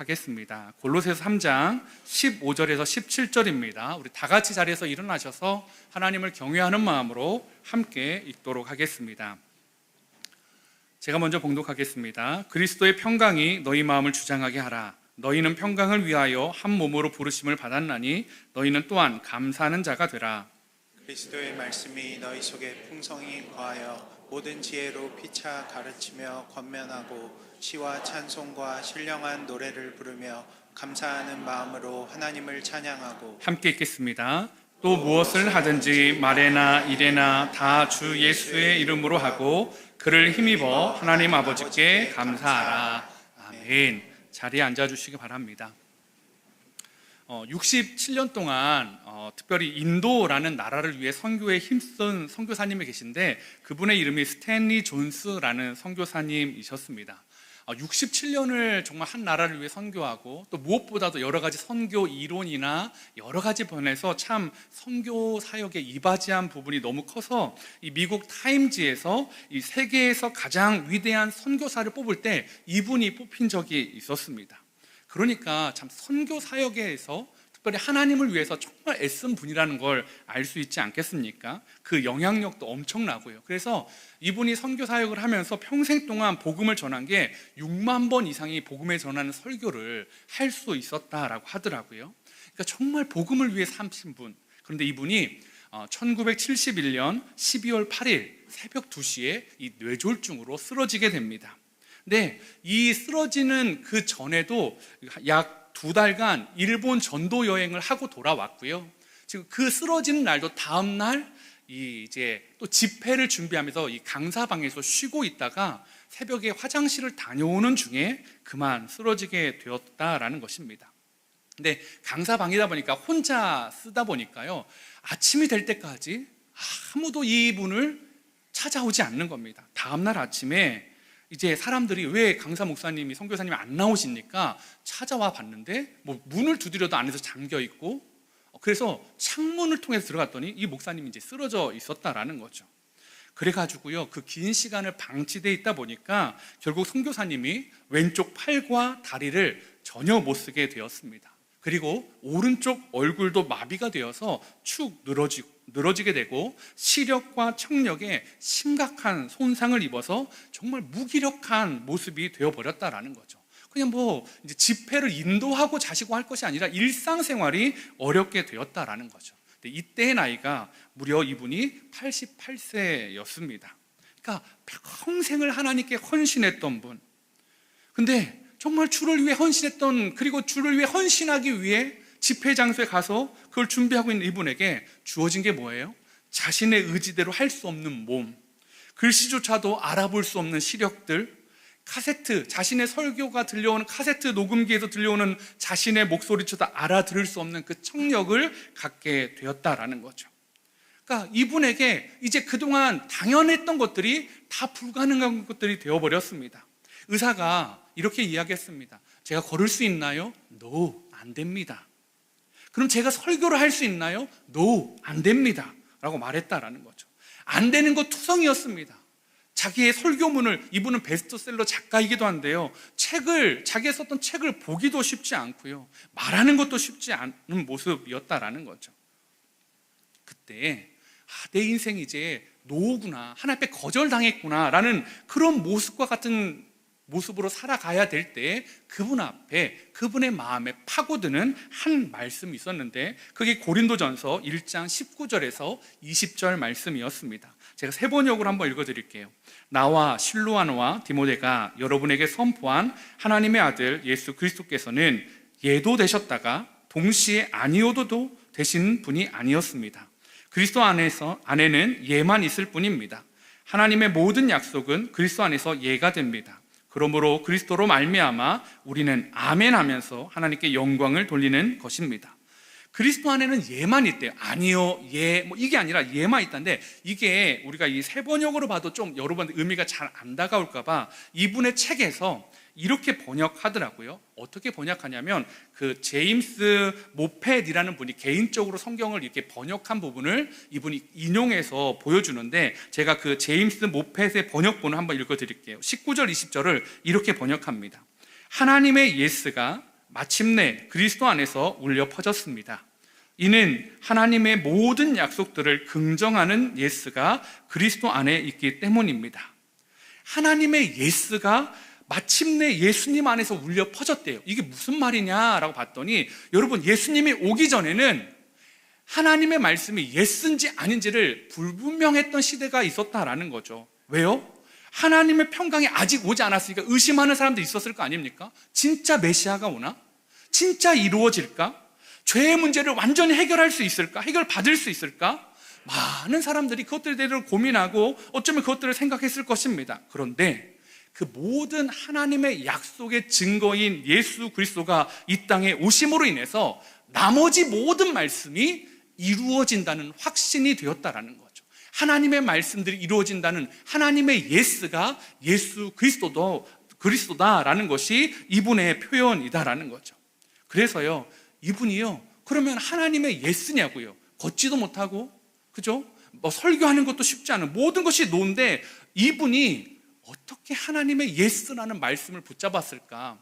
하겠습니다. 골로새서 3장 15절에서 17절입니다. 우리 다 같이 자리에서 일어나셔서 하나님을 경외하는 마음으로 함께 읽도록 하겠습니다. 제가 먼저 봉독하겠습니다. 그리스도의 평강이 너희 마음을 주장하게 하라. 너희는 평강을 위하여 한 몸으로 부르심을 받았나니 너희는 또한 감사하는 자가 되라. 그리스도의 말씀이 너희 속에 풍성히 거하여 모든 지혜로 피차 가르치며 권면하고 시와 찬송과 신령한 노래를 부르며 감사하는 마음으로 하나님을 찬양하고. 함께 읽겠습니다. 또 무엇을 하든지 말에나 일에나 다 주 예수의 이름으로 하고 그를 힘입어 하나님 아버지께 감사하라. 아멘. 자리에 앉아주시기 바랍니다. 67년 동안 특별히 인도라는 나라를 위해 선교에 힘쓴 선교사님이 계신데 그분의 이름이 스탠리 존스라는 선교사님이셨습니다. 67년을 정말 한 나라를 위해 선교하고 또 무엇보다도 여러 가지 선교 이론이나 여러 가지 면에서 참 선교 사역에 이바지한 부분이 너무 커서 이 미국 타임지에서 이 세계에서 가장 위대한 선교사를 뽑을 때 이분이 뽑힌 적이 있었습니다. 그러니까 참 선교 사역에서 특별히 하나님을 위해서 정말 애쓴 분이라는 걸 알 수 있지 않겠습니까? 그 영향력도 엄청나고요. 그래서 이분이 선교 사역을 하면서 평생 동안 복음을 전한 게 6만 번 이상이 복음을 전하는 설교를 할 수 있었다라고 하더라고요. 그러니까 정말 복음을 위해 사신 분. 그런데 이분이 1971년 12월 8일 새벽 2시에 이 뇌졸중으로 쓰러지게 됩니다. 근데 이 쓰러지는 그 전에도 약 2달간 일본 전도 여행을 하고 돌아왔고요. 지금 그 쓰러지는 날도 다음 날 이제 또 집회를 준비하면서 이 강사방에서 쉬고 있다가 새벽에 화장실을 다녀오는 중에 그만 쓰러지게 되었다라는 것입니다. 근데 강사방이다 보니까 혼자 쓰다 보니까요. 아침이 될 때까지 아무도 이분을 찾아오지 않는 겁니다. 다음 날 아침에 이제 사람들이 왜 강사 목사님이 선교사님이 안 나오십니까? 찾아와 봤는데 뭐 문을 두드려도 안에서 잠겨 있고 그래서 창문을 통해서 들어갔더니 이 목사님이 이제 쓰러져 있었다라는 거죠. 그래가지고요 그 긴 시간을 방치돼 있다 보니까 결국 선교사님이 왼쪽 팔과 다리를 전혀 못 쓰게 되었습니다. 그리고 오른쪽 얼굴도 마비가 되어서 축 늘어지게 되고 시력과 청력에 심각한 손상을 입어서 정말 무기력한 모습이 되어버렸다라는 거죠. 그냥 뭐 이제 집회를 인도하고 자시고 할 것이 아니라 일상생활이 어렵게 되었다라는 거죠. 근데 이때의 나이가 무려 이분이 88세였습니다. 그러니까 평생을 하나님께 헌신했던 분. 근데 정말 주를 위해 헌신했던, 그리고 주를 위해 헌신하기 위해 집회 장소에 가서 그걸 준비하고 있는 이분에게 주어진 게 뭐예요? 자신의 의지대로 할 수 없는 몸, 글씨조차도 알아볼 수 없는 시력들, 카세트, 자신의 설교가 들려오는 카세트 녹음기에서 들려오는 자신의 목소리조차 알아들을 수 없는 그 청력을 갖게 되었다라는 거죠. 그러니까 이분에게 이제 그동안 당연했던 것들이 다 불가능한 것들이 되어버렸습니다. 의사가 이렇게 이야기했습니다. 제가 걸을 수 있나요? No, 안 됩니다. 그럼 제가 설교를 할 수 있나요? No, 안 됩니다. 라고 말했다라는 거죠. 안 되는 거 투성이었습니다. 자기의 설교문을, 이분은 베스트셀러 작가이기도 한데요. 자기가 썼던 책을 보기도 쉽지 않고요. 말하는 것도 쉽지 않은 모습이었다라는 거죠. 그때 내 인생이 이제 노구나, 하나님 앞에 거절당했구나 라는 그런 모습과 같은 모습으로 살아가야 될 때 그분 앞에, 그분의 마음에 파고드는 한 말씀이 있었는데 그게 고린도전서 1장 19절에서 20절 말씀이었습니다. 제가 세 번역으로 한번 읽어드릴게요. 나와 실로아노와 디모데가 여러분에게 선포한 하나님의 아들 예수 그리스도께서는 예도 되셨다가 동시에 아니오도도 되신 분이 아니었습니다. 그리스도 안에는 예만 있을 뿐입니다. 하나님의 모든 약속은 그리스도 안에서 예가 됩니다. 그러므로 그리스도로 말미암아 우리는 아멘 하면서 하나님께 영광을 돌리는 것입니다. 그리스도 안에는 예만 있대요. 아니요, 예, 뭐 이게 아니라 예만 있다는데 이게 우리가 이 세 번역으로 봐도 좀 여러분 의미가 잘 안 다가올까봐 이분의 책에서 이렇게 번역하더라고요. 어떻게 번역하냐면 그 제임스 모펫이라는 분이 개인적으로 성경을 이렇게 번역한 부분을 이분이 인용해서 보여주는데 제가 그 제임스 모펫의 번역본을 한번 읽어드릴게요. 19절 20절을 이렇게 번역합니다. 하나님의 예스가 마침내 그리스도 안에서 울려 퍼졌습니다. 이는 하나님의 모든 약속들을 긍정하는 예스가 그리스도 안에 있기 때문입니다. 하나님의 예스가 마침내 예수님 안에서 울려 퍼졌대요. 이게 무슨 말이냐라고 봤더니, 여러분, 예수님이 오기 전에는 하나님의 말씀이 예스인지 아닌지를 불분명했던 시대가 있었다라는 거죠. 왜요? 하나님의 평강이 아직 오지 않았으니까 의심하는 사람도 있었을 거 아닙니까? 진짜 메시아가 오나? 진짜 이루어질까? 죄의 문제를 완전히 해결할 수 있을까? 해결받을 수 있을까? 많은 사람들이 그것들에 대해서 고민하고 어쩌면 그것들을 생각했을 것입니다. 그런데 그 모든 하나님의 약속의 증거인 예수 그리스도가 이 땅에 오심으로 인해서 나머지 모든 말씀이 이루어진다는 확신이 되었다라는 거죠. 하나님의 말씀들이 이루어진다는 하나님의 예스가 예수 그리스도다라는 것이 이분의 표현이다라는 거죠. 그래서요, 이분이요, 그러면 하나님의 예스냐고요? 걷지도 못하고, 그죠? 뭐 설교하는 것도 쉽지 않은 모든 것이 노인데 이분이 어떻게 하나님의 예스라는 말씀을 붙잡았을까?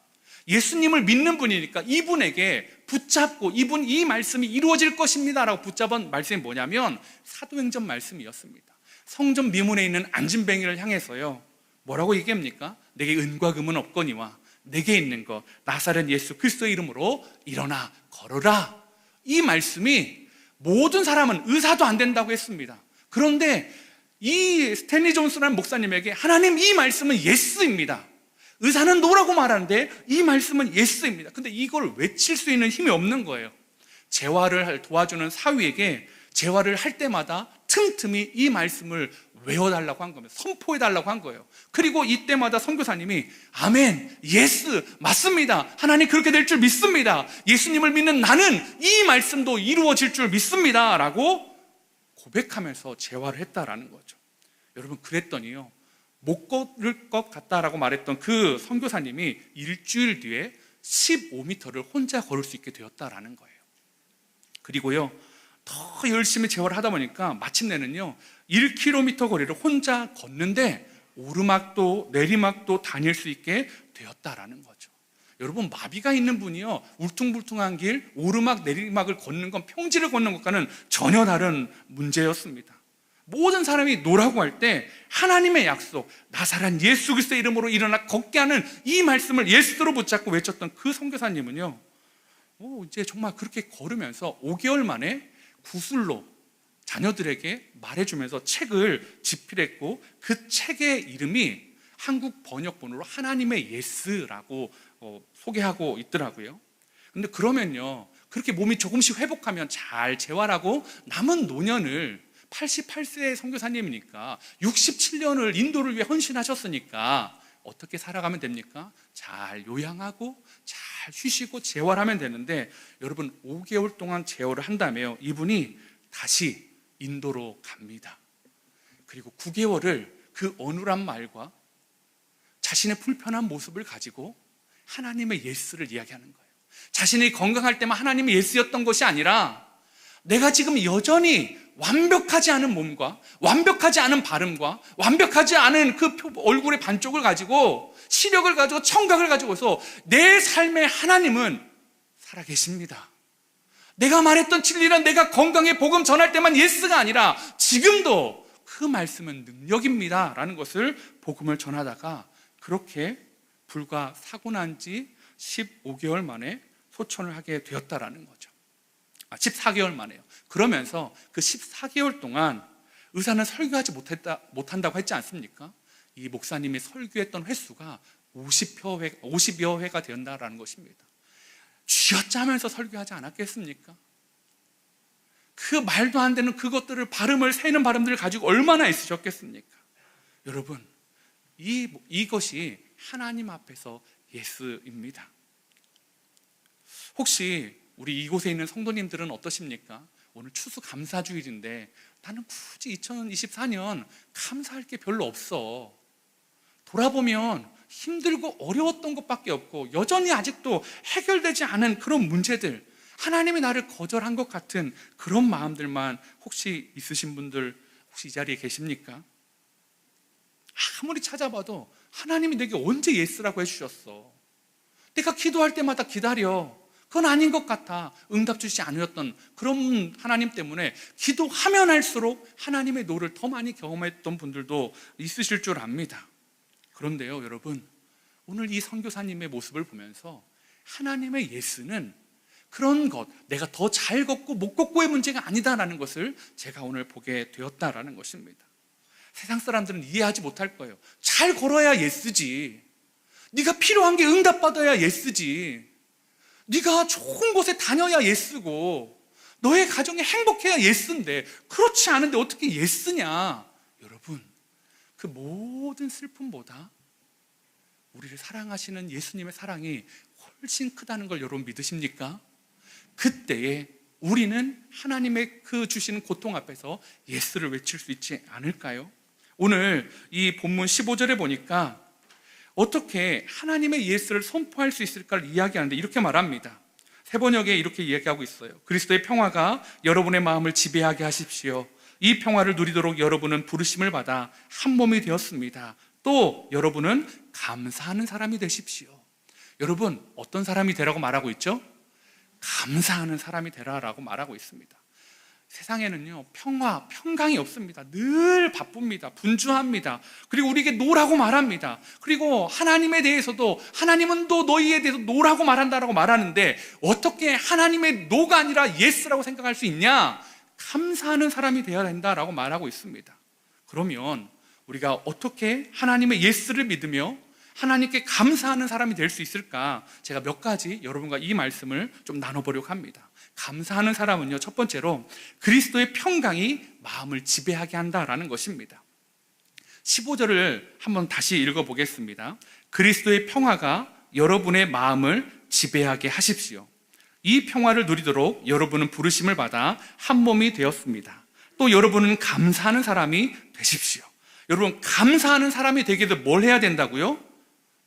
예수님을 믿는 분이니까 이분에게 붙잡고 이 말씀이 이루어질 것입니다 라고 붙잡은 말씀이 뭐냐면 사도행전 말씀이었습니다. 성전 미문에 있는 안진뱅이를 향해서요, 뭐라고 얘기합니까? 내게 은과 금은 없거니와 내게 있는 것 나사렛 예수 그리스도의 이름으로 일어나 걸어라. 이 말씀이 모든 사람은 의사도 안 된다고 했습니다. 그런데 이 스탠리 존스라는 목사님에게 하나님 이 말씀은 예스입니다. 의사는 노라고 말하는데 이 말씀은 예스입니다. 근데 이걸 외칠 수 있는 힘이 없는 거예요. 재활을 도와주는 사위에게 재활을 할 때마다 틈틈이 이 말씀을 외워달라고 한 겁니다. 선포해달라고 한 거예요. 그리고 이때마다 선교사님이 아멘, 예스, 맞습니다. 하나님 그렇게 될 줄 믿습니다. 예수님을 믿는 나는 이 말씀도 이루어질 줄 믿습니다 라고 고백하면서 재활을 했다라는 거죠. 여러분, 그랬더니요, 못 걸을 것 같다라고 말했던 그 선교사님이 일주일 뒤에 15m를 혼자 걸을 수 있게 되었다라는 거예요. 그리고요, 더 열심히 재활을 하다 보니까 마침내는요 1km 거리를 혼자 걷는데 오르막도 내리막도 다닐 수 있게 되었다라는 거죠. 여러분, 마비가 있는 분이요 울퉁불퉁한 길 오르막 내리막을 걷는 건 평지를 걷는 것과는 전혀 다른 문제였습니다. 모든 사람이 노라고 할 때 하나님의 약속 나사렛 예수 그리스도의 이름으로 일어나 걷게 하는 이 말씀을 예수로 붙잡고 외쳤던 그 선교사님은요, 이제 정말 그렇게 걸으면서 5개월 만에 구슬로 자녀들에게 말해주면서 책을 집필했고 그 책의 이름이 한국 번역본으로 하나님의 예스라고 소개하고 있더라고요. 근데 그러면요, 그렇게 몸이 조금씩 회복하면 잘 재활하고 남은 노년을 88세의 선교사님이니까 67년을 인도를 위해 헌신하셨으니까 어떻게 살아가면 됩니까? 잘 요양하고 잘 쉬시고 재활하면 되는데, 여러분 5개월 동안 재활을 한다며요. 이분이 다시 인도로 갑니다. 그리고 9개월을 그 어눌한 말과 자신의 불편한 모습을 가지고 하나님의 예스를 이야기하는 거예요. 자신이 건강할 때만 하나님의 예스였던 것이 아니라 내가 지금 여전히 완벽하지 않은 몸과 완벽하지 않은 발음과 완벽하지 않은 그 얼굴의 반쪽을 가지고 시력을 가지고 청각을 가지고서 내 삶의 하나님은 살아계십니다. 내가 말했던 진리는 내가 건강에 복음 전할 때만 예스가 아니라 지금도 그 말씀은 능력입니다 라는 것을 복음을 전하다가 그렇게 불과 사고 난 지 15개월 만에 소천을 하게 되었다라는 거죠. 14개월 만에요. 그러면서 그 14개월 동안 의사는 설교하지 못한다고 했지 않습니까? 이 목사님이 설교했던 횟수가 50여 회가 되었다라는 것입니다. 쥐어짜면서 설교하지 않았겠습니까? 그 말도 안 되는 그것들을 발음을 새는 발음들을 가지고 얼마나 있으셨겠습니까? 여러분, 이것이 하나님 앞에서 예스입니다. 혹시 우리 이곳에 있는 성도님들은 어떠십니까? 오늘 추수감사주일인데 나는 굳이 2024년 감사할 게 별로 없어. 돌아보면 힘들고 어려웠던 것밖에 없고 여전히 아직도 해결되지 않은 그런 문제들, 하나님이 나를 거절한 것 같은 그런 마음들만 혹시 있으신 분들 혹시 이 자리에 계십니까? 아무리 찾아봐도 하나님이 내게 언제 예스라고 해주셨어? 내가 기도할 때마다 기다려. 그건 아닌 것 같아. 응답 주시지 않으셨던 그런 하나님 때문에 기도하면 할수록 하나님의 노를 더 많이 경험했던 분들도 있으실 줄 압니다. 그런데요, 여러분, 오늘 이 선교사님의 모습을 보면서 하나님의 예스는 그런 것, 내가 더 잘 걷고 못 걷고의 문제가 아니다라는 것을 제가 오늘 보게 되었다라는 것입니다. 세상 사람들은 이해하지 못할 거예요. 잘 걸어야 예스지. 네가 필요한 게 응답받아야 예스지. 네가 좋은 곳에 다녀야 예스고 너의 가정이 행복해야 예스인데 그렇지 않은데 어떻게 예스냐. 여러분, 그 모든 슬픔보다 우리를 사랑하시는 예수님의 사랑이 훨씬 크다는 걸 여러분 믿으십니까? 그때에 우리는 하나님의 그 주시는 고통 앞에서 예스를 외칠 수 있지 않을까요? 오늘 이 본문 15절에 보니까 어떻게 하나님의 예스를 선포할 수 있을까를 이야기하는데 이렇게 말합니다. 세 번역에 이렇게 이야기하고 있어요. 그리스도의 평화가 여러분의 마음을 지배하게 하십시오. 이 평화를 누리도록 여러분은 부르심을 받아 한 몸이 되었습니다. 또 여러분은 감사하는 사람이 되십시오. 여러분, 어떤 사람이 되라고 말하고 있죠? 감사하는 사람이 되라라고 말하고 있습니다. 세상에는요, 평강이 없습니다. 늘 바쁩니다. 분주합니다. 그리고 우리에게 노라고 말합니다. 그리고 하나님에 대해서도 하나님은 또 너희에 대해서 노라고 말한다라고 말하는데 어떻게 하나님의 노가 아니라 예스라고 생각할 수 있냐? 감사하는 사람이 되어야 된다라고 말하고 있습니다. 그러면 우리가 어떻게 하나님의 예스를 믿으며 하나님께 감사하는 사람이 될 수 있을까? 제가 몇 가지 여러분과 이 말씀을 좀 나눠보려고 합니다. 감사하는 사람은요, 첫 번째로 그리스도의 평강이 마음을 지배하게 한다라는 것입니다. 15절을 한번 다시 읽어보겠습니다. 그리스도의 평화가 여러분의 마음을 지배하게 하십시오. 이 평화를 누리도록 여러분은 부르심을 받아 한 몸이 되었습니다. 또 여러분은 감사하는 사람이 되십시오. 여러분, 감사하는 사람이 되기 위해서 뭘 해야 된다고요?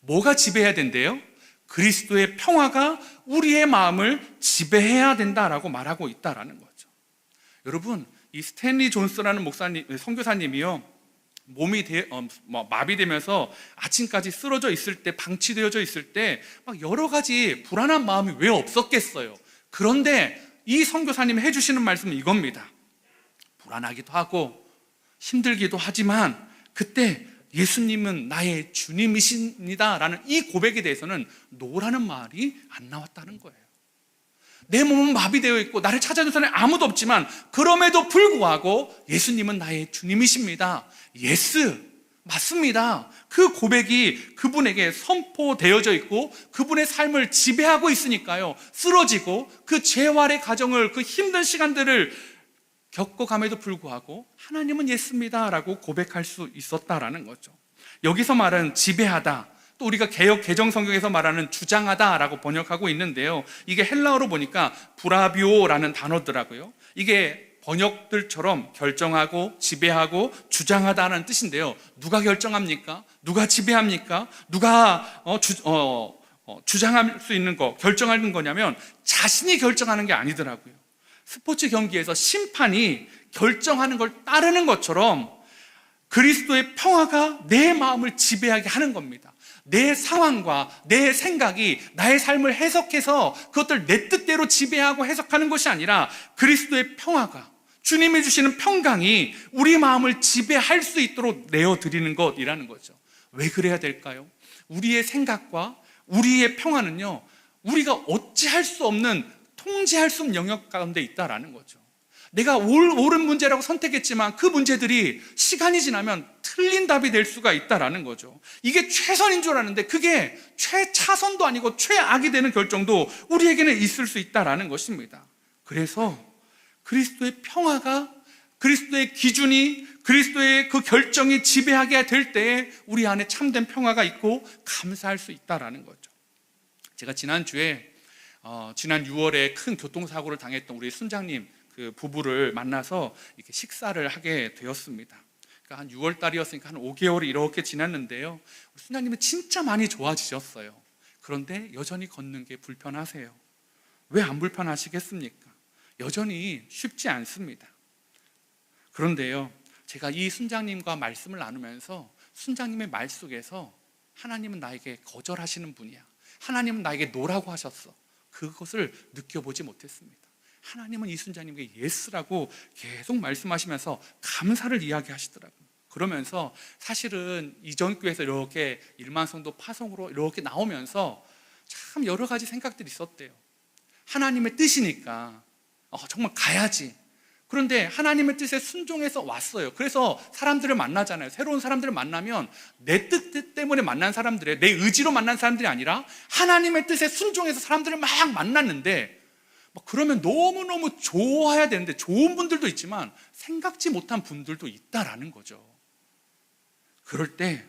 뭐가 지배해야 된대요? 그리스도의 평화가 우리의 마음을 지배해야 된다라고 말하고 있다라는 거죠. 여러분, 이 스탠리 존스라는 선교사님이요, 몸이 마비되면서 아침까지 쓰러져 있을 때, 방치되어져 있을 때 막 여러 가지 불안한 마음이 왜 없었겠어요. 그런데 이 선교사님이 해주시는 말씀은 이겁니다. 불안하기도 하고 힘들기도 하지만 그때 예수님은 나의 주님이십니다 라는 이 고백에 대해서는 노라는 말이 안 나왔다는 거예요. 내 몸은 마비되어 있고 나를 찾아주는 사람이 아무도 없지만 그럼에도 불구하고 예수님은 나의 주님이십니다. 예스, 맞습니다. 그 고백이 그분에게 선포되어져 있고 그분의 삶을 지배하고 있으니까요, 쓰러지고 그 재활의 과정을, 그 힘든 시간들을 겪어감에도 불구하고 하나님은 예수입니다 라고 고백할 수 있었다라는 거죠. 여기서 말하는 지배하다, 또 우리가 개역 개정성경에서 말하는 주장하다 라고 번역하고 있는데요, 이게 헬라어로 보니까 브라비오라는 단어더라고요. 이게 번역들처럼 결정하고 지배하고 주장하다는 뜻인데요, 누가 결정합니까? 누가 지배합니까? 누가 주장할 수 있는 거, 결정하는 거냐면 자신이 결정하는 게 아니더라고요. 스포츠 경기에서 심판이 결정하는 걸 따르는 것처럼 그리스도의 평화가 내 마음을 지배하게 하는 겁니다. 내 상황과 내 생각이 나의 삶을 해석해서 그것들 내 뜻대로 지배하고 해석하는 것이 아니라 그리스도의 평화가, 주님이 주시는 평강이 우리 마음을 지배할 수 있도록 내어드리는 것이라는 거죠. 왜 그래야 될까요? 우리의 생각과 우리의 평화는요, 우리가 어찌할 수 없는, 통제할 수 없는 영역 가운데 있다라는 거죠. 내가 옳은 문제라고 선택했지만 그 문제들이 시간이 지나면 틀린 답이 될 수가 있다라는 거죠. 이게 최선인 줄 아는데 그게 최차선도 아니고 최악이 되는 결정도 우리에게는 있을 수 있다라는 것입니다. 그래서 그리스도의 평화가, 그리스도의 기준이, 그리스도의 그 결정이 지배하게 될 때에 우리 안에 참된 평화가 있고 감사할 수 있다라는 거죠. 제가 지난주에 지난 6월에 큰 교통사고를 당했던 우리 순장님 그 부부를 만나서 이렇게 식사를 하게 되었습니다. 그러니까 한 6월 달이었으니까 한 5개월이 이렇게 지났는데요, 우리 순장님은 진짜 많이 좋아지셨어요. 그런데 여전히 걷는 게 불편하세요. 왜 안 불편하시겠습니까? 여전히 쉽지 않습니다. 그런데요, 제가 이 순장님과 말씀을 나누면서 순장님의 말 속에서 하나님은 나에게 거절하시는 분이야, 하나님은 나에게 노라고 하셨어. 그것을 느껴보지 못했습니다. 하나님은 이순자님에게 예스라고 계속 말씀하시면서 감사를 이야기하시더라고요. 그러면서 사실은 이전 교회에서 이렇게 일만성도 파송으로 이렇게 나오면서 참 여러 가지 생각들이 있었대요. 하나님의 뜻이니까 정말 가야지. 그런데 하나님의 뜻에 순종해서 왔어요. 그래서 사람들을 만나잖아요. 새로운 사람들을 만나면 내 뜻 때문에 만난 사람들의, 내 의지로 만난 사람들이 아니라 하나님의 뜻에 순종해서 사람들을 막 만났는데, 그러면 너무너무 좋아야 되는데, 좋은 분들도 있지만 생각지 못한 분들도 있다라는 거죠. 그럴 때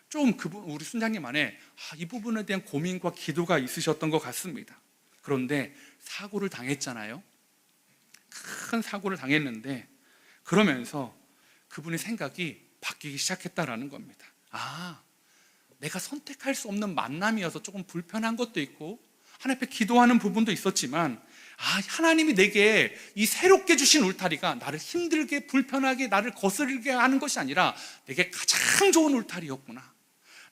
좀 우리 순장님 안에 이 부분에 대한 고민과 기도가 있으셨던 것 같습니다. 그런데 사고를 당했잖아요. 큰 사고를 당했는데, 그러면서 그분의 생각이 바뀌기 시작했다라는 겁니다. 내가 선택할 수 없는 만남이어서 조금 불편한 것도 있고 하나님 앞에 기도하는 부분도 있었지만, 하나님이 내게 이 새롭게 주신 울타리가 나를 힘들게 불편하게 나를 거스르게 하는 것이 아니라 내게 가장 좋은 울타리였구나,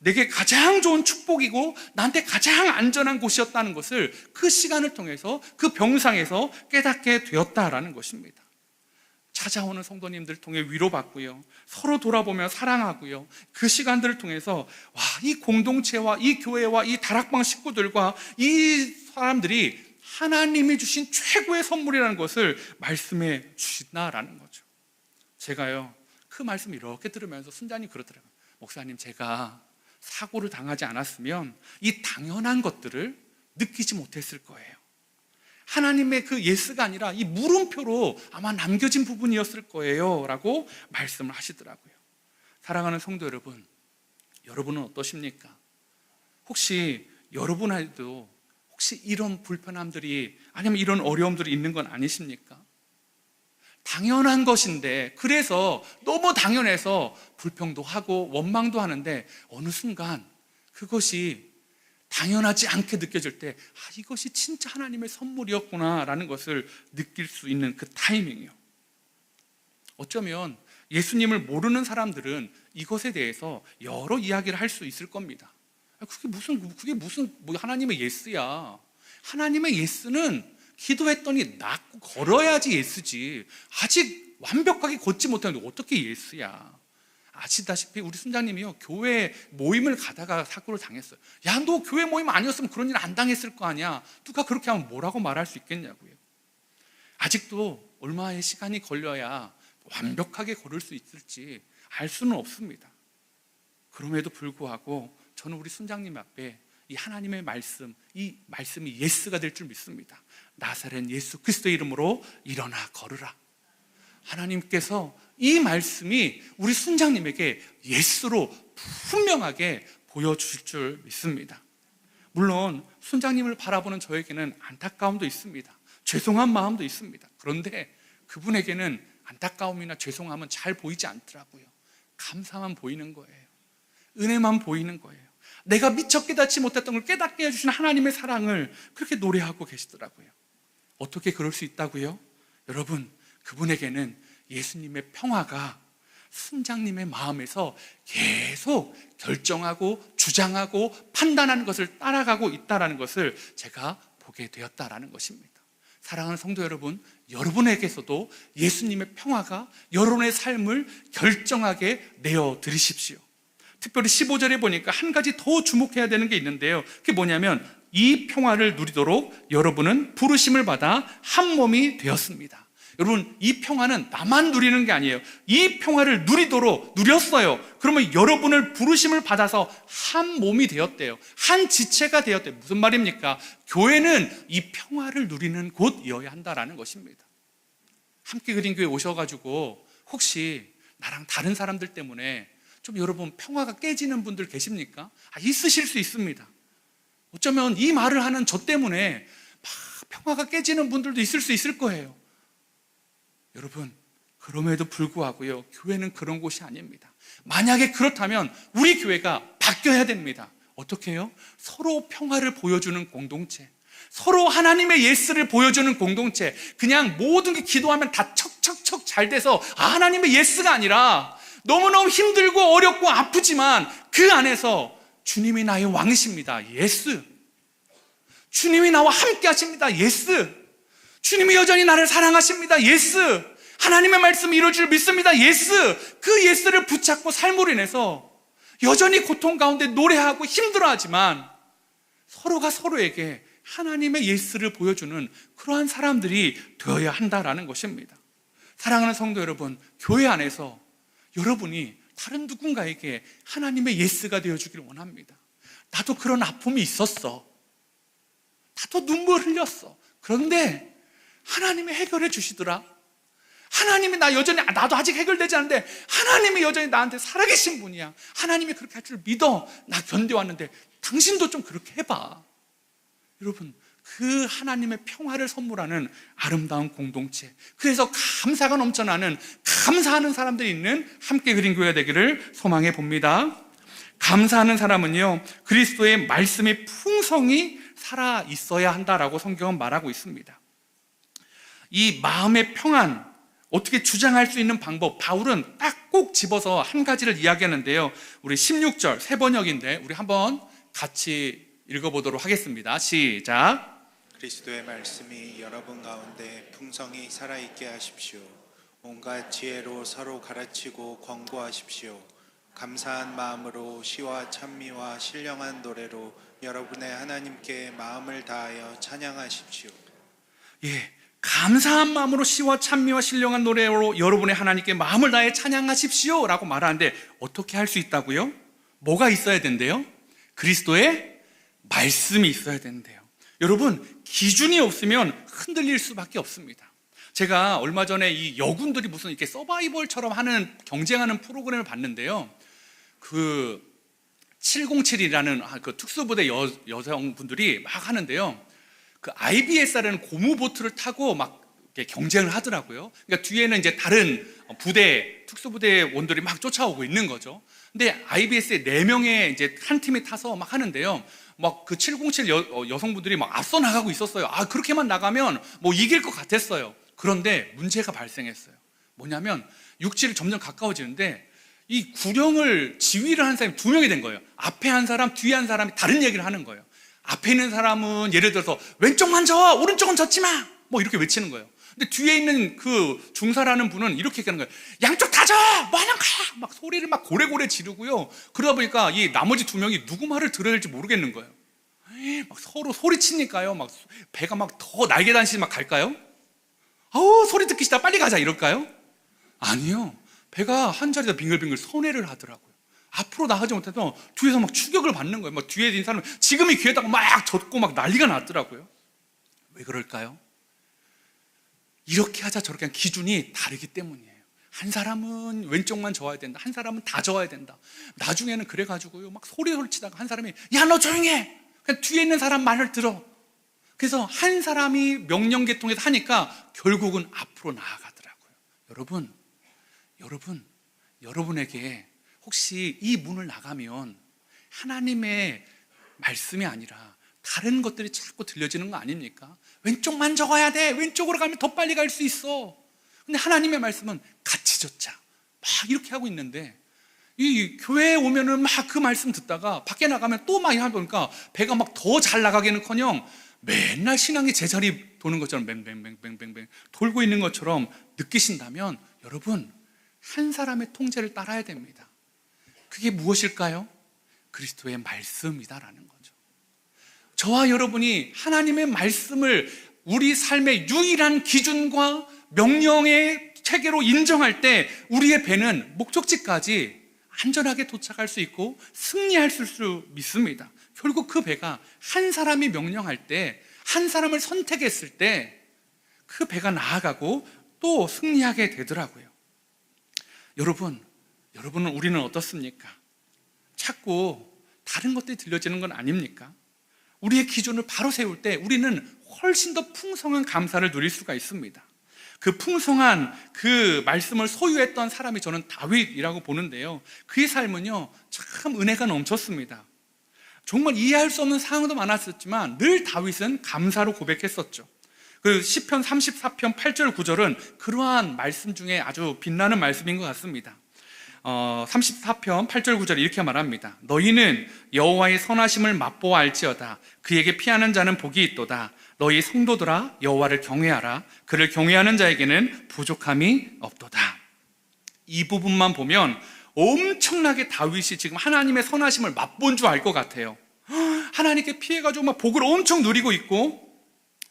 내게 가장 좋은 축복이고 나한테 가장 안전한 곳이었다는 것을 그 시간을 통해서, 그 병상에서 깨닫게 되었다라는 것입니다. 찾아오는 성도님들 통해 위로받고요, 서로 돌아보며 사랑하고요, 그 시간들을 통해서 이 공동체와 이 교회와 이 다락방 식구들과 이 사람들이 하나님이 주신 최고의 선물이라는 것을 말씀해 주신다라는 거죠. 제가요, 그 말씀 이렇게 들으면서 순자님 그러더라고요. 목사님, 제가 사고를 당하지 않았으면 이 당연한 것들을 느끼지 못했을 거예요. 하나님의 그 예스가 아니라 이 물음표로 아마 남겨진 부분이었을 거예요 라고 말씀을 하시더라고요. 사랑하는 성도 여러분, 여러분은 어떠십니까? 혹시 여러분에도 혹시 이런 불편함들이, 아니면 이런 어려움들이 있는 건 아니십니까? 당연한 것인데, 그래서 너무 당연해서 불평도 하고 원망도 하는데, 어느 순간 그것이 당연하지 않게 느껴질 때 이것이 진짜 하나님의 선물이었구나 라는 것을 느낄 수 있는 그 타이밍이요. 어쩌면 예수님을 모르는 사람들은 이것에 대해서 여러 이야기를 할 수 있을 겁니다. 그게 무슨 하나님의 예스야. 하나님의 예스는 기도했더니 낫고 걸어야지 예스지. 아직 완벽하게 걷지 못하는데 어떻게 예스야. 아시다시피 우리 순장님이요, 교회 모임을 가다가 사고를 당했어요. 너 교회 모임 아니었으면 그런 일 안 당했을 거 아니야. 누가 그렇게 하면 뭐라고 말할 수 있겠냐고요. 아직도 얼마의 시간이 걸려야 완벽하게 걸을 수 있을지 알 수는 없습니다. 그럼에도 불구하고 저는 우리 순장님 앞에 이 하나님의 말씀, 이 말씀이 예스가 될 줄 믿습니다. 나사렛 예수 그리스도의 이름으로 일어나 걸으라. 하나님께서 이 말씀이 우리 순장님에게 예스로 분명하게 보여주실 줄 믿습니다. 물론 순장님을 바라보는 저에게는 안타까움도 있습니다. 죄송한 마음도 있습니다. 그런데 그분에게는 안타까움이나 죄송함은 잘 보이지 않더라고요. 감사만 보이는 거예요. 은혜만 보이는 거예요. 내가 미처 깨닫지 못했던 걸 깨닫게 해주신 하나님의 사랑을 그렇게 노래하고 계시더라고요. 어떻게 그럴 수 있다고요? 여러분, 그분에게는 예수님의 평화가 순장님의 마음에서 계속 결정하고 주장하고 판단하는 것을 따라가고 있다는 것을 제가 보게 되었다라는 것입니다. 사랑하는 성도 여러분, 여러분에게서도 예수님의 평화가 여러분의 삶을 결정하게 내어드리십시오. 특별히 15절에 보니까 한 가지 더 주목해야 되는 게 있는데요, 그게 뭐냐면 이 평화를 누리도록 여러분은 부르심을 받아 한 몸이 되었습니다. 여러분, 이 평화는 나만 누리는 게 아니에요. 이 평화를 누렸어요. 그러면 여러분을 부르심을 받아서 한 몸이 되었대요. 한 지체가 되었대요. 무슨 말입니까? 교회는 이 평화를 누리는 곳이어야 한다라는 것입니다. 함께 그린 교회 오셔가지고 혹시 나랑 다른 사람들 때문에 좀 여러분 평화가 깨지는 분들 계십니까? 있으실 수 있습니다. 어쩌면 이 말을 하는 저 때문에 막 평화가 깨지는 분들도 있을 수 있을 거예요. 여러분, 그럼에도 불구하고요, 교회는 그런 곳이 아닙니다. 만약에 그렇다면 우리 교회가 바뀌어야 됩니다. 어떻게 해요? 서로 평화를 보여주는 공동체, 서로 하나님의 예스를 보여주는 공동체. 그냥 모든 게 기도하면 다 척척척 잘 돼서 하나님의 예스가 아니라 너무너무 힘들고 어렵고 아프지만 그 안에서 주님이 나의 왕이십니다. 예스. 주님이 나와 함께 하십니다. 예스. 주님이 여전히 나를 사랑하십니다. 예스. 하나님의 말씀이 이루어질 줄 믿습니다. 예스. 그 예스를 붙잡고 삶으로 인해서 여전히 고통 가운데 노래하고 힘들어하지만 서로가 서로에게 하나님의 예스를 보여주는 그러한 사람들이 되어야 한다라는 것입니다. 사랑하는 성도 여러분, 교회 안에서 여러분이 다른 누군가에게 하나님의 예스가 되어주기를 원합니다. 나도 그런 아픔이 있었어. 나도 눈물 흘렸어. 그런데 하나님이 해결해 주시더라. 하나님이 나도 아직 해결되지 않는데 하나님이 여전히 나한테 살아계신 분이야. 하나님이 그렇게 할 줄 믿어. 나 견뎌왔는데 당신도 좀 그렇게 해봐. 여러분, 그 하나님의 평화를 선물하는 아름다운 공동체, 그래서 감사가 넘쳐나는, 감사하는 사람들이 있는 함께 그린 교회가 되기를 소망해 봅니다. 감사하는 사람은요, 그리스도의 말씀이 풍성히 살아 있어야 한다라고 성경은 말하고 있습니다. 이 마음의 평안, 어떻게 주장할 수 있는 방법, 바울은 딱 꼭 집어서 한 가지를 이야기하는데요. 우리 16절 새 번역인데 우리 한번 같이 읽어보도록 하겠습니다. 시작. 그리스도의 말씀이 여러분 가운데 풍성히 살아있게 하십시오. 온갖 지혜로 서로 가르치고 권고하십시오. 감사한 마음으로 시와 찬미와 신령한 노래로 여러분의 하나님께 마음을 다하여 찬양하십시오. 예, 감사한 마음으로 시와 찬미와 신령한 노래로 여러분의 하나님께 마음을 다해 찬양하십시오 라고 말하는데 어떻게 할 수 있다고요? 뭐가 있어야 된대요? 그리스도의 말씀이 있어야 된대요. 여러분, 기준이 없으면 흔들릴 수밖에 없습니다. 제가 얼마 전에 이 여군들이 무슨 이렇게 서바이벌처럼 하는, 경쟁하는 프로그램을 봤는데요. 그 707이라는 그 특수부대 여성분들이 막 하는데요. 그 IBS라는 고무보트를 타고 막 이렇게 경쟁을 하더라고요. 그러니까 뒤에는 이제 다른 부대, 특수부대원들이 막 쫓아오고 있는 거죠. 근데 IBS에 4명의 이제 한 팀이 타서 막 하는데요. 막 그 707 여성분들이 막 앞서 나가고 있었어요. 아, 그렇게만 나가면 뭐 이길 것 같았어요. 그런데 문제가 발생했어요. 뭐냐면 육지를 점점 가까워지는데 이 구령을 지휘를 하는 사람이 2명이 된 거예요. 앞에 한 사람, 뒤에 한 사람이 다른 얘기를 하는 거예요. 앞에 있는 사람은 예를 들어서 왼쪽만 져, 오른쪽은 젓지 마, 뭐 이렇게 외치는 거예요. 근데 뒤에 있는 그 중사라는 분은 이렇게 얘기하는 거예요. 양쪽 다 져! 뭐 하는 거야! 막 소리를 막 고래고래 지르고요. 그러다 보니까 이 나머지 2명이 누구 말을 들어야 될지 모르겠는 거예요. 막 서로 소리치니까요. 막 배가 막 더 날개단시 막 갈까요? 아우, 소리 듣기 싫다, 빨리 가자 이럴까요? 아니요. 배가 한 자리에서 빙글빙글 선회를 하더라고요. 앞으로 나가지 못해서 뒤에서 막 추격을 받는 거예요. 막 뒤에 있는 사람은 지금이 기회다고 막 젖고 막 난리가 났더라고요. 왜 그럴까요? 이렇게 하자 저렇게 하는 기준이 다르기 때문이에요. 한 사람은 왼쪽만 저어야 된다, 한 사람은 다 저어야 된다. 나중에는 그래가지고요, 막 소리를 치다가 한 사람이 야, 너 조용히 해! 그냥 뒤에 있는 사람 말을 들어. 그래서 한 사람이 명령계통에서 하니까 결국은 앞으로 나아가더라고요. 여러분에게 혹시 이 문을 나가면 하나님의 말씀이 아니라 다른 것들이 자꾸 들려지는 거 아닙니까? 왼쪽만 적어야 돼. 왼쪽으로 가면 더 빨리 갈 수 있어. 근데 하나님의 말씀은 같이 젖자, 막 이렇게 하고 있는데, 이 교회에 오면은 막 그 말씀 듣다가 밖에 나가면 또 막 하다 보니까 배가 막 더 잘 나가기는커녕 맨날 신앙이 제자리 도는 것처럼 뱅뱅뱅뱅뱅뱅 돌고 있는 것처럼 느끼신다면 여러분, 한 사람의 통제를 따라야 됩니다. 그게 무엇일까요? 그리스도의 말씀이다라는 거죠. 저와 여러분이 하나님의 말씀을 우리 삶의 유일한 기준과 명령의 체계로 인정할 때 우리의 배는 목적지까지 안전하게 도착할 수 있고 승리할 수 믿습니다. 결국 그 배가 한 사람이 명령할 때, 한 사람을 선택했을 때 그 배가 나아가고 또 승리하게 되더라고요. 여러분은 우리는 어떻습니까? 자꾸 다른 것들이 들려지는 건 아닙니까? 우리의 기준을 바로 세울 때 우리는 훨씬 더 풍성한 감사를 누릴 수가 있습니다. 그 풍성한 그 말씀을 소유했던 사람이 저는 다윗이라고 보는데요. 그의 삶은요, 참 은혜가 넘쳤습니다. 정말 이해할 수 없는 상황도 많았었지만 늘 다윗은 감사로 고백했었죠. 그 시편 34편 8절 9절은 그러한 말씀 중에 아주 빛나는 말씀인 것 같습니다. 34편 8절 9절에 이렇게 말합니다. 너희는 여호와의 선하심을 맛보아 알지어다. 그에게 피하는 자는 복이 있도다. 너희 성도들아 여호와를 경외하라. 그를 경외하는 자에게는 부족함이 없도다. 이 부분만 보면 엄청나게 다윗이 지금 하나님의 선하심을 맛본 줄 알 것 같아요. 하나님께 피해가지고 막 복을 엄청 누리고 있고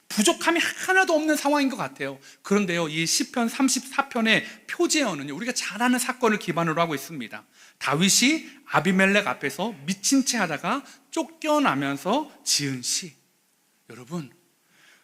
부족함이 하나도 없는 상황인 것 같아요. 그런데요, 이 시편 34편의 표제어는요, 우리가 잘 아는 사건을 기반으로 하고 있습니다. 다윗이 아비멜렉 앞에서 미친 채 하다가 쫓겨나면서 지은 시. 여러분,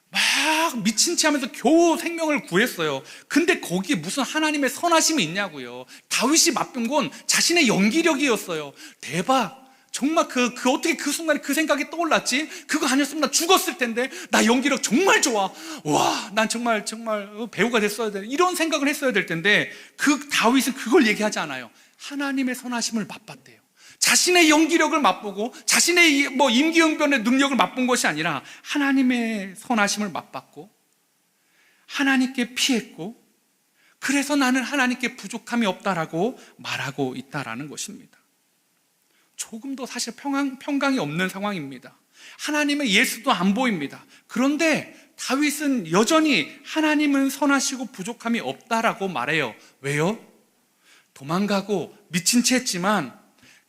막 미친 채 하면서 겨우 생명을 구했어요. 근데 거기에 무슨 하나님의 선하심이 있냐고요. 다윗이 맛본 건 자신의 연기력이었어요. 대박. 정말 어떻게 그 순간에 그 생각이 떠올랐지? 그거 아니었으면 나 죽었을 텐데. 나 연기력 정말 좋아. 와, 난 정말 배우가 됐어야 돼. 이런 생각을 했어야 될 텐데, 다윗은 그걸 얘기하지 않아요. 하나님의 선하심을 맛봤대요. 자신의 연기력을 맛보고 자신의 임기응변의 능력을 맛본 것이 아니라 하나님의 선하심을 맛봤고 하나님께 피했고, 그래서 나는 하나님께 부족함이 없다라고 말하고 있다라는 것입니다. 조금도 사실 평강이 없는 상황입니다. 하나님의 예수도 안 보입니다. 그런데 다윗은 여전히 하나님은 선하시고 부족함이 없다라고 말해요. 왜요? 도망가고 미친 채 했지만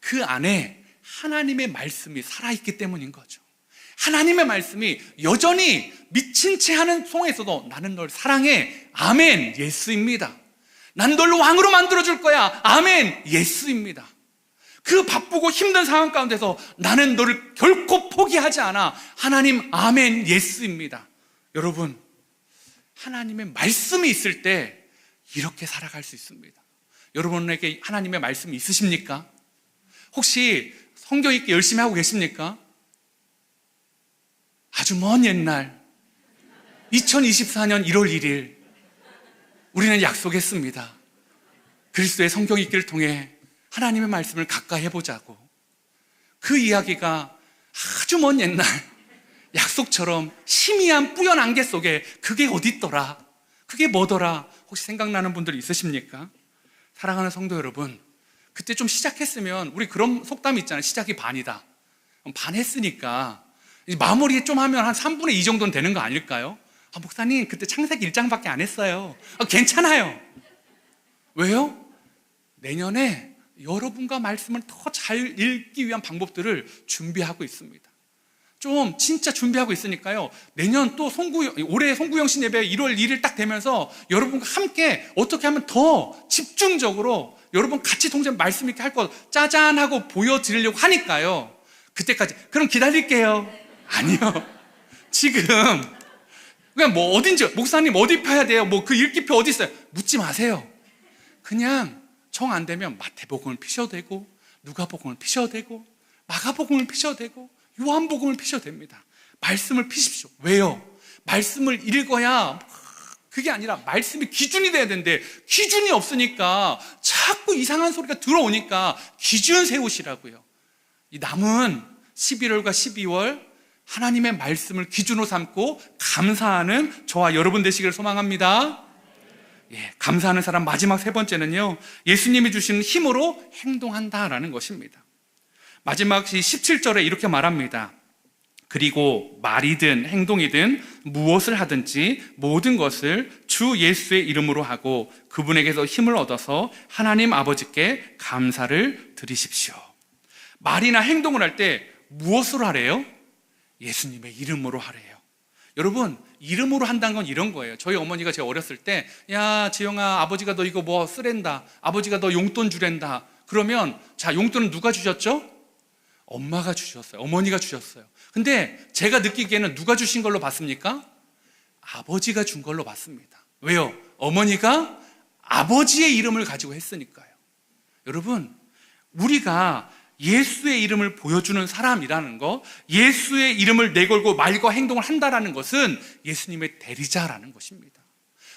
그 안에 하나님의 말씀이 살아있기 때문인 거죠. 하나님의 말씀이 여전히 미친 채 하는 상황에서도 나는 널 사랑해. 아멘. 예수입니다. 난 널 왕으로 만들어줄 거야. 아멘. 예수입니다. 그 바쁘고 힘든 상황 가운데서 나는 너를 결코 포기하지 않아. 하나님, 아멘, 예수입니다. 여러분, 하나님의 말씀이 있을 때 이렇게 살아갈 수 있습니다. 여러분에게 하나님의 말씀이 있으십니까? 혹시 성경 읽기 열심히 하고 계십니까? 아주 먼 옛날 2024년 1월 1일 우리는 약속했습니다. 그리스도의 성경 읽기를 통해 하나님의 말씀을 가까이 해보자고. 그 이야기가 아주 먼 옛날 약속처럼 희미한 뿌연 안개 속에 그게 어디 있더라? 그게 뭐더라? 혹시 생각나는 분들 있으십니까? 사랑하는 성도 여러분, 그때 좀 시작했으면 우리 그런 속담이 있잖아요. 시작이 반이다. 반 했으니까 마무리 좀 하면 한 3분의 2 정도는 되는 거 아닐까요? 목사님 그때 창세기 1장밖에 안 했어요. 괜찮아요. 왜요? 내년에 여러분과 말씀을 더 잘 읽기 위한 방법들을 준비하고 있습니다. 좀 진짜 준비하고 있으니까요. 내년 또 올해 송구영신 예배 1월 1일 딱 되면서 여러분과 함께 어떻게 하면 더 집중적으로 여러분 같이 동시에 말씀 이렇게 할 거 짜잔 하고 보여드리려고 하니까요. 그때까지 그럼 기다릴게요. 아니요. 지금 그냥 어딘지 목사님 어디 펴야 돼요? 그 읽기표 어디 있어요? 묻지 마세요. 그냥 정 안 되면 마태복음을 피셔도 되고 누가복음을 피셔도 되고 마가복음을 피셔도 되고 요한복음을 피셔도 됩니다. 말씀을 피십시오. 왜요? 말씀을 읽어야 그게 아니라 말씀이 기준이 돼야 되는데 기준이 없으니까 자꾸 이상한 소리가 들어오니까 기준 세우시라고요. 이 남은 11월과 12월 하나님의 말씀을 기준으로 삼고 감사하는 저와 여러분 되시기를 소망합니다. 감사하는 사람 마지막 세 번째는요, 예수님이 주시는 힘으로 행동한다라는 것입니다. 마지막 17절에 이렇게 말합니다. 그리고 말이든 행동이든 무엇을 하든지 모든 것을 주 예수의 이름으로 하고 그분에게서 힘을 얻어서 하나님 아버지께 감사를 드리십시오. 말이나 행동을 할 때 무엇으로 하래요? 예수님의 이름으로 하래요. 여러분, 이름으로 한다는 건 이런 거예요. 저희 어머니가 제가 어렸을 때, 야 지영아, 아버지가 너 이거 쓰랜다, 아버지가 너 용돈 주랜다. 그러면 자, 용돈은 누가 주셨죠? 엄마가 주셨어요. 어머니가 주셨어요. 근데 제가 느끼기에는 누가 주신 걸로 봤습니까? 아버지가 준 걸로 봤습니다. 왜요? 어머니가 아버지의 이름을 가지고 했으니까요. 여러분, 우리가 예수의 이름을 보여주는 사람이라는 거, 예수의 이름을 내걸고 말과 행동을 한다라는 것은 예수님의 대리자라는 것입니다.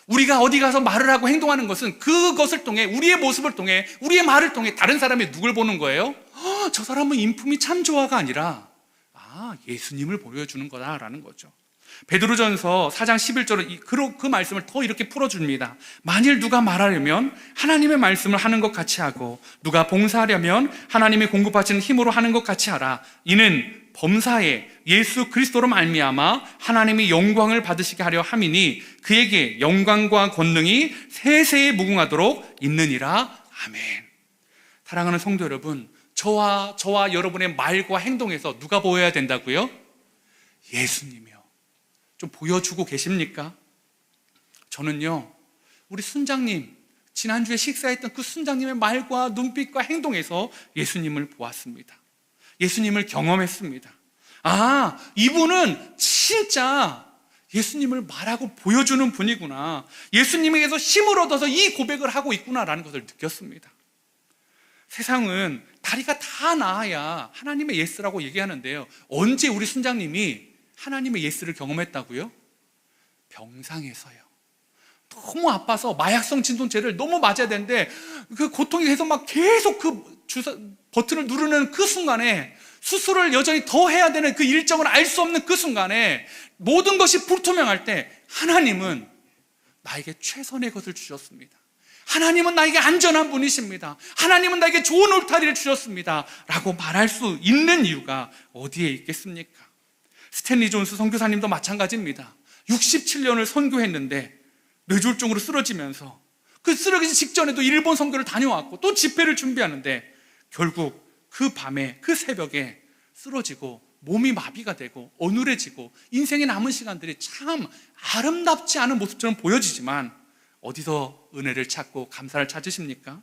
우리가 어디 가서 말을 하고 행동하는 것은 그것을 통해, 우리의 모습을 통해, 우리의 말을 통해 다른 사람이 누굴 보는 거예요? 저 사람은 인품이 참 좋아가 아니라 예수님을 보여주는 거다라는 거죠. 베드로전서 4장 11절은 그 말씀을 더 이렇게 풀어줍니다. 만일 누가 말하려면 하나님의 말씀을 하는 것 같이 하고 누가 봉사하려면 하나님이 공급하시는 힘으로 하는 것 같이 하라. 이는 범사에 예수 그리스도로 말미암아 하나님이 영광을 받으시게 하려 함이니 그에게 영광과 권능이 세세에 무궁하도록 있느니라. 아멘. 사랑하는 성도 여러분, 저와 여러분의 말과 행동에서 누가 보여야 된다고요? 예수님이요. 좀 보여주고 계십니까? 저는요, 우리 순장님, 지난주에 식사했던 그 순장님의 말과 눈빛과 행동에서 예수님을 보았습니다. 예수님을 경험했습니다. 아, 이분은 진짜 예수님을 말하고 보여주는 분이구나. 예수님에게서 힘을 얻어서 이 고백을 하고 있구나라는 것을 느꼈습니다. 세상은 다리가 다 나아야 하나님의 예스라고 얘기하는데요. 언제 우리 순장님이 하나님의 예스를 경험했다고요? 병상에서요. 너무 아파서 마약성 진통제를 너무 맞아야 되는데 그 고통이 계속 막 계속 그 주사 버튼을 누르는 그 순간에, 수술을 여전히 더 해야 되는 그 일정을 알 수 없는 그 순간에, 모든 것이 불투명할 때 하나님은 나에게 최선의 것을 주셨습니다. 하나님은 나에게 안전한 분이십니다. 하나님은 나에게 좋은 울타리를 주셨습니다 라고 말할 수 있는 이유가 어디에 있겠습니까? 스탠리 존스 선교사님도 마찬가지입니다. 67년을 선교했는데 뇌졸중으로 쓰러지면서 그 쓰러지기 직전에도 일본 선교를 다녀왔고 또 집회를 준비하는데 결국 그 밤에, 그 새벽에 쓰러지고 몸이 마비가 되고 어눌해지고 인생의 남은 시간들이 참 아름답지 않은 모습처럼 보여지지만 어디서 은혜를 찾고 감사를 찾으십니까?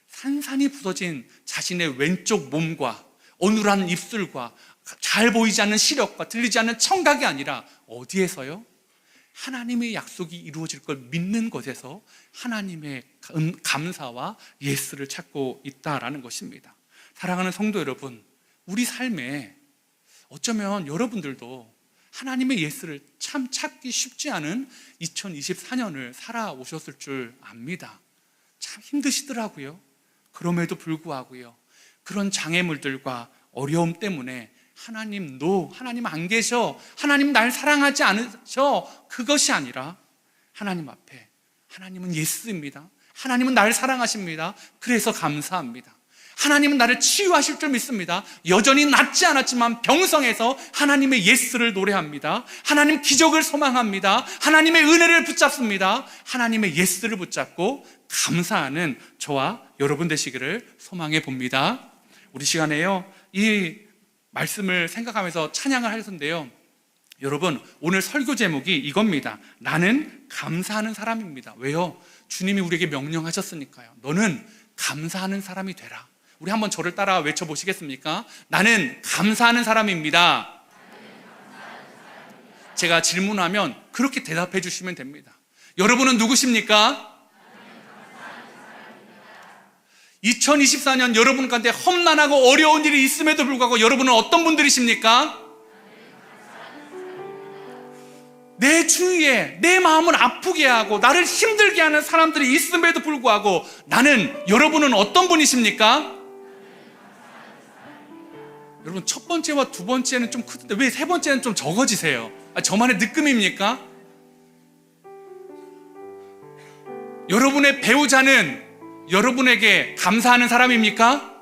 산산이 부서진 자신의 왼쪽 몸과 어눌한 입술과 잘 보이지 않는 시력과 들리지 않는 청각이 아니라 어디에서요? 하나님의 약속이 이루어질 걸 믿는 것에서 하나님의 감사와 예스를 찾고 있다라는 것입니다. 사랑하는 성도 여러분, 우리 삶에 어쩌면 여러분들도 하나님의 예스를 참 찾기 쉽지 않은 2024년을 살아오셨을 줄 압니다. 참 힘드시더라고요. 그럼에도 불구하고요, 그런 장애물들과 어려움 때문에 하나님 안 계셔, 하나님 날 사랑하지 않으셔, 그것이 아니라 하나님 앞에 하나님은 예스입니다. 하나님은 나를 사랑하십니다. 그래서 감사합니다. 하나님은 나를 치유하실 줄 믿습니다. 여전히 낫지 않았지만 병성에서 하나님의 예스를 노래합니다. 하나님 기적을 소망합니다. 하나님의 은혜를 붙잡습니다. 하나님의 예스를 붙잡고 감사하는 저와 여러분 되시기를 소망해 봅니다. 우리 시간에요, 이 말씀을 생각하면서 찬양을 할 텐데요, 여러분, 오늘 설교 제목이 이겁니다. 나는 감사하는 사람입니다. 왜요? 주님이 우리에게 명령하셨으니까요. 너는 감사하는 사람이 되라. 우리 한번 저를 따라 외쳐보시겠습니까? 나는 감사하는 사람입니다. 제가 질문하면 그렇게 대답해 주시면 됩니다. 여러분은 누구십니까? 2024년 여러분 가운데 험난하고 어려운 일이 있음에도 불구하고 여러분은 어떤 분들이십니까? 내 주위에 내 마음을 아프게 하고 나를 힘들게 하는 사람들이 있음에도 불구하고 여러분은 어떤 분이십니까? 여러분, 첫 번째와 두 번째는 좀 크던데 왜 세 번째는 좀 적어지세요? 저만의 느낌입니까? 여러분의 배우자는 여러분에게 감사하는 사람입니까?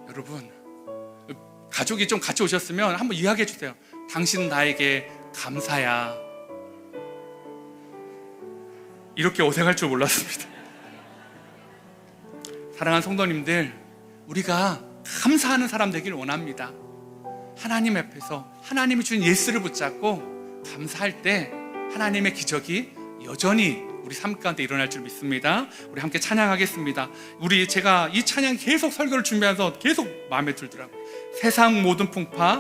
여러분, 가족이 좀 같이 오셨으면 한번 이야기해 주세요. 당신은 나에게 감사야. 이렇게 어색할 줄 몰랐습니다. 사랑하는 성도님들, 우리가 감사하는 사람 되기를 원합니다. 하나님 앞에서 하나님이 주신 예스를 붙잡고 감사할 때 하나님의 기적이 여전히 우리 삶 가운데 일어날 줄 믿습니다. 우리 함께 찬양하겠습니다. 제가 이 찬양 계속 설교를 준비하면서 계속 마음에 들더라고요. 세상 모든 풍파